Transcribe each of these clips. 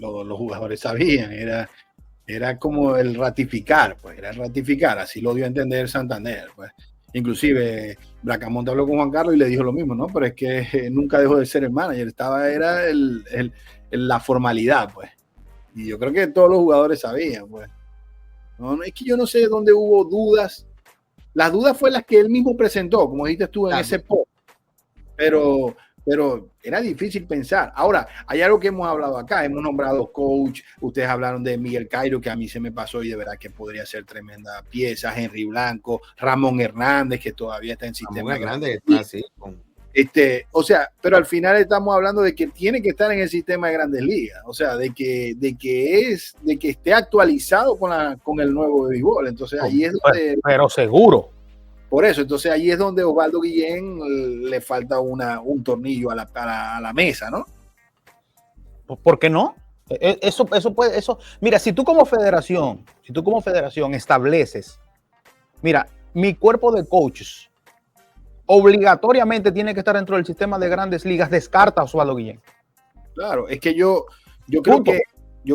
los jugadores sabían, era como el ratificar, pues, era ratificar, así lo dio a entender Santander, pues. Inclusive Bracamonte habló con Juan Carlos y le dijo lo mismo, ¿no? Pero es que nunca dejó de ser el manager, era la formalidad, pues. Y yo creo que todos los jugadores sabían, pues. No, es que yo no sé dónde hubo dudas. Las dudas fue las que él mismo presentó, como dijiste tú en ese post. Pero era difícil pensar. Ahora, hay algo que hemos hablado acá, hemos nombrado coach, ustedes hablaron de Miguel Cairo, que a mí se me pasó y de verdad que podría ser tremenda pieza, Henry Blanco, Ramón Hernández, que todavía está en sistema grande. O sea, pero al final estamos hablando de que tiene que estar en el sistema de Grandes Ligas, o sea, de que esté actualizado con el nuevo béisbol. Entonces ahí es donde... Pero seguro. Por eso, entonces ahí es donde Osvaldo Guillén le falta un tornillo a la mesa, ¿no? ¿Por qué no? Eso. Mira, si tú como federación estableces, mira, mi cuerpo de coaches obligatoriamente tiene que estar dentro del sistema de Grandes Ligas, descarta a Osvaldo Guillén. Claro, es que yo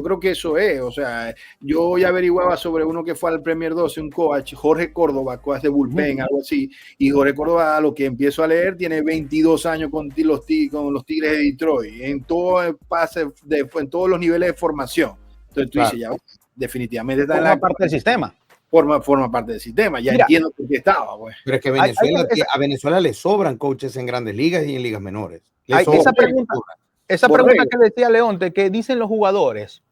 creo que eso es, o sea, yo ya averiguaba sobre uno que fue al Premier 12, un coach, Jorge Córdoba, coach de bullpen, algo así, y Jorge Córdoba, a lo que empiezo a leer, tiene 22 años con los Tigres de Detroit, en todo el pase, en todos los niveles de formación. Entonces tú dices, ya definitivamente está forma parte del sistema. Forma parte del sistema, ya entiendo por qué estaba. Pues. Pero es que a Venezuela le sobran coaches en Grandes Ligas y en ligas menores. Esa pregunta que decía Leonte, que dicen los jugadores,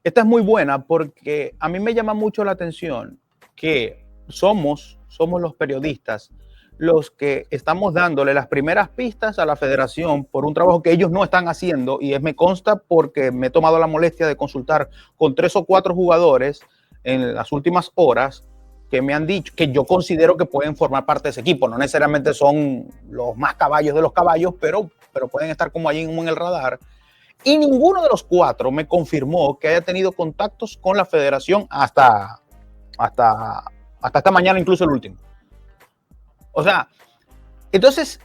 esta es muy buena porque a mí me llama mucho la atención que somos los periodistas los que estamos dándole las primeras pistas a la federación por un trabajo que ellos no están haciendo, y me consta porque me he tomado la molestia de consultar con 3 o 4 jugadores en las últimas horas que me han dicho que yo considero que pueden formar parte de ese equipo. No necesariamente son los más caballos de los caballos, pero pueden estar como allí en el radar. Y ninguno de los 4 me confirmó que haya tenido contactos con la federación hasta esta mañana, incluso el último. O sea, entonces,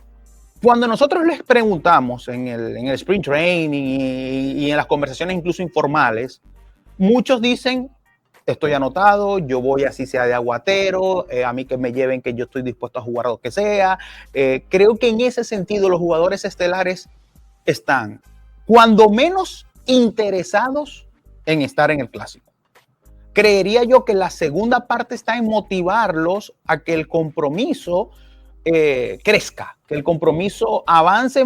cuando nosotros les preguntamos en el Spring Training y en las conversaciones incluso informales, muchos dicen: estoy anotado, yo voy así sea de aguatero, a mí que me lleven, que yo estoy dispuesto a jugar lo que sea. Creo que en ese sentido los jugadores estelares están cuando menos interesados en estar en el clásico. Creería yo que la segunda parte está en motivarlos a que el compromiso crezca, que el compromiso avance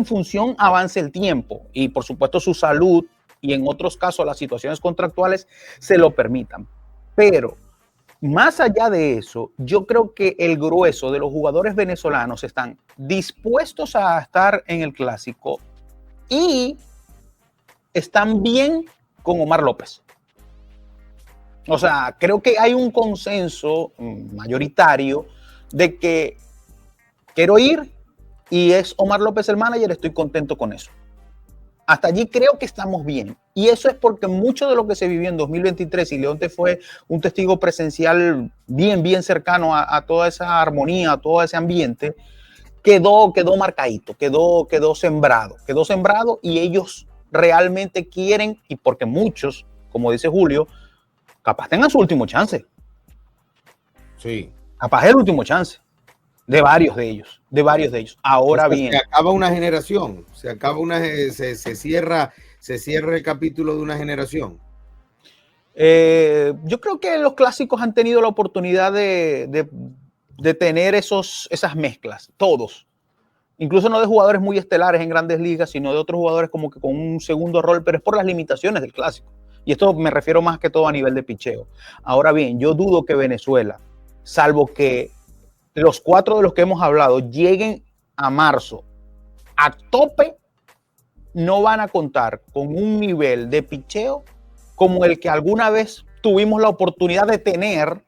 avance el tiempo y por supuesto su salud y en otros casos las situaciones contractuales se lo permitan. Pero más allá de eso, yo creo que el grueso de los jugadores venezolanos están dispuestos a estar en el clásico y están bien con Omar López. O sea, creo que hay un consenso mayoritario de que quiero ir y es Omar López el manager, estoy contento con eso. Hasta allí creo que estamos bien. Y eso es porque mucho de lo que se vivió en 2023, y Leonte fue un testigo presencial bien cercano a toda esa armonía, a todo ese ambiente, quedó marcadito, quedó sembrado y ellos realmente quieren, y porque muchos, como dice Julio, capaz tengan su último chance. Sí. Capaz es el último chance. De varios de ellos. Ahora bien. Se acaba una generación, se cierra el capítulo de una generación. Yo creo que los clásicos han tenido la oportunidad de tener esas mezclas, todos. Incluso no de jugadores muy estelares en Grandes Ligas, sino de otros jugadores como que con un segundo rol, pero es por las limitaciones del clásico. Y esto me refiero más que todo a nivel de picheo. Ahora bien, yo dudo que Venezuela, salvo que los 4 de los que hemos hablado lleguen a marzo a tope, no van a contar con un nivel de picheo como el que alguna vez tuvimos la oportunidad de tener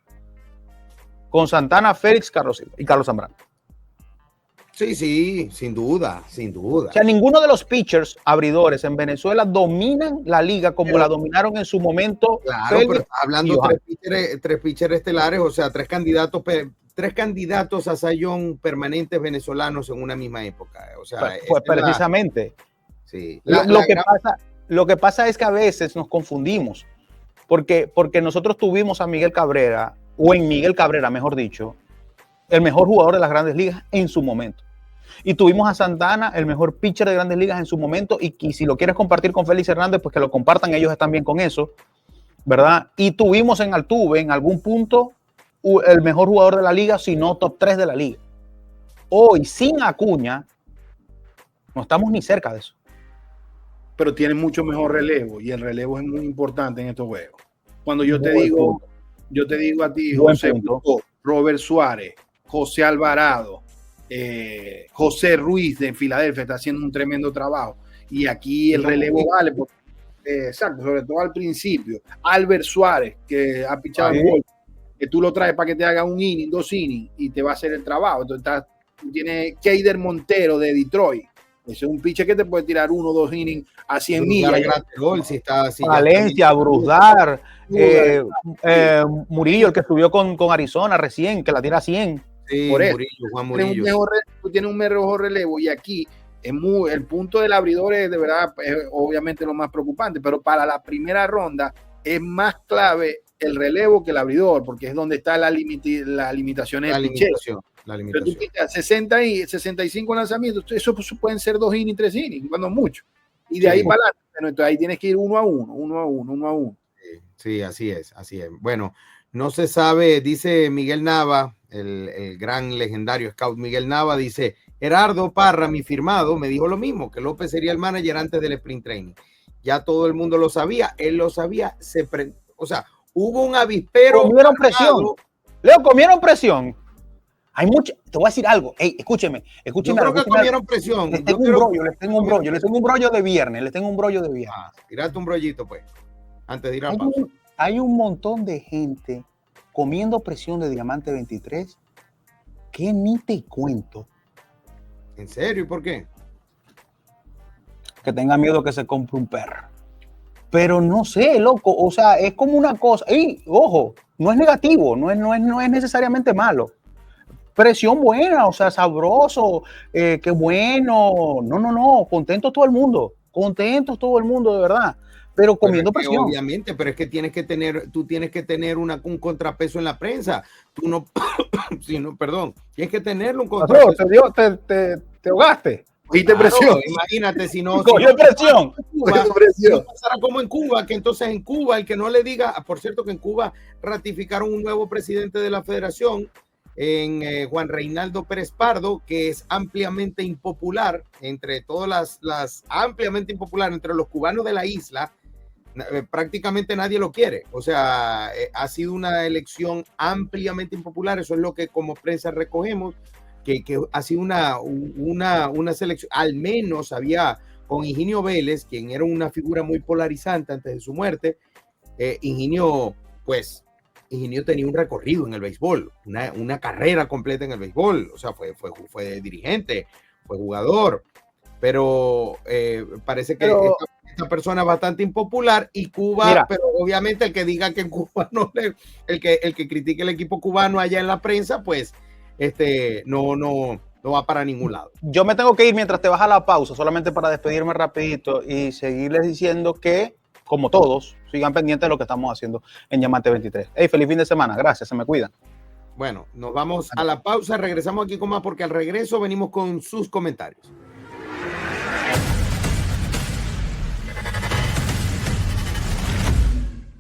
con Santana, Félix, Carlos Silva y Carlos Zambrano. Sí, sin duda. O sea, ninguno de los pitchers abridores en Venezuela dominan la liga como la dominaron en su momento. Claro, Félix, pero hablando tres pitchers estelares, o sea, tres candidatos a Sayón permanentes venezolanos en una misma época. O sea, pues precisamente. Sí. Lo que pasa Lo que pasa es que a veces nos confundimos, porque nosotros tuvimos a Miguel Cabrera, o en Miguel Cabrera, mejor dicho, el mejor jugador de las Grandes Ligas en su momento. Y tuvimos a Santana, el mejor pitcher de Grandes Ligas en su momento, y si lo quieres compartir con Félix Hernández, pues que lo compartan, ellos están bien con eso, ¿verdad? Y tuvimos en Altuve, en algún punto, el mejor jugador de la liga, si no top 3 de la liga. Hoy, sin Acuña, no estamos ni cerca de eso. Pero tiene mucho mejor relevo, y el relevo es muy importante en estos juegos. Cuando yo te digo a ti, José Butó, Robert Suárez, José Alvarado, José Ruiz de Filadelfia está haciendo un tremendo trabajo, y aquí el relevo vale, porque, exacto, sobre todo al principio. Albert Suárez, que ha pichado en gol, que tú lo traes para que te haga un inning, 2 innings, y te va a hacer el trabajo. Entonces tiene Keider Montero de Detroit. Ese es un pitcher que te puede tirar 1 o 2 innings a 100 millas. Valencia, Brusdar, Murillo, el que subió con Arizona recién, que la tira a 100. Sí, por eso, Murillo, Juan Murillo. Tú tienes un mejor relevo, y aquí el punto del abridor es de verdad, es obviamente lo más preocupante, pero para la primera ronda es más clave el relevo que el abridor, porque es donde está la limitación del picheo. Pero tú quitas 60 y 65 lanzamientos, eso pueden ser 2 innings, 3 innings, cuando mucho. Y de ahí para adelante, entonces ahí tienes que ir 1 a 1. Sí, así es. Bueno, no se sabe, dice Miguel Nava, el gran legendario scout Miguel Nava, dice: Gerardo Parra, mi firmado, me dijo lo mismo, que López sería el manager antes del sprint training. Ya todo el mundo lo sabía, él lo sabía, o sea, hubo un avispero. Comieron presión. Leo, comieron presión. Hay mucho, te voy a decir algo. Ey, escúcheme. Yo creo que comieron presión. Les tengo un brollo de viernes. Tírate un brollito, pues, antes de ir a la pausa. Hay un montón de gente comiendo presión de Diamante 23 que ni te cuento. ¿En serio? ¿Y por qué? Que tenga miedo que se compre un perro. Pero no sé, loco. O sea, es como una cosa. Y, ojo, no es negativo, no es necesariamente malo. Presión buena, o sea, sabroso, qué bueno. No, contentos todo el mundo, de verdad. Pero comiendo presión. Obviamente, pero es que tú tienes que tener un contrapeso en la prensa. Tú no, perdón, tienes que tenerlo un contrapeso. Te ahogaste. Cogiste presión. Imagínate si no. Cogió presión. No pasará como en Cuba, que entonces en Cuba, el que no le diga, por cierto, que en Cuba ratificaron un nuevo presidente de la federación, en Juan Reinaldo Pérez Pardo, que es ampliamente impopular entre todas ampliamente impopular entre los cubanos de la isla. Prácticamente nadie lo quiere, o sea, ha sido una elección ampliamente impopular. Eso es lo que como prensa recogemos, que ha sido una selección. Al menos había con Higinio Vélez, quien era una figura muy polarizante antes de su muerte. Higinio tenía un recorrido en el béisbol, una carrera completa en el béisbol, o sea, fue dirigente, fue jugador, pero parece que esta persona es bastante impopular, y Cuba, mira, pero obviamente el que diga que en Cuba el que critique el equipo cubano allá en la prensa, pues no va para ningún lado. Yo me tengo que ir mientras te vas a la pausa, solamente para despedirme rapidito y seguirles diciendo que, como todos, sigan pendientes de lo que estamos haciendo en Diamante 23. Hey, feliz fin de semana, gracias, se me cuidan. Bueno, nos vamos a la pausa, regresamos aquí con más, porque al regreso venimos con sus comentarios.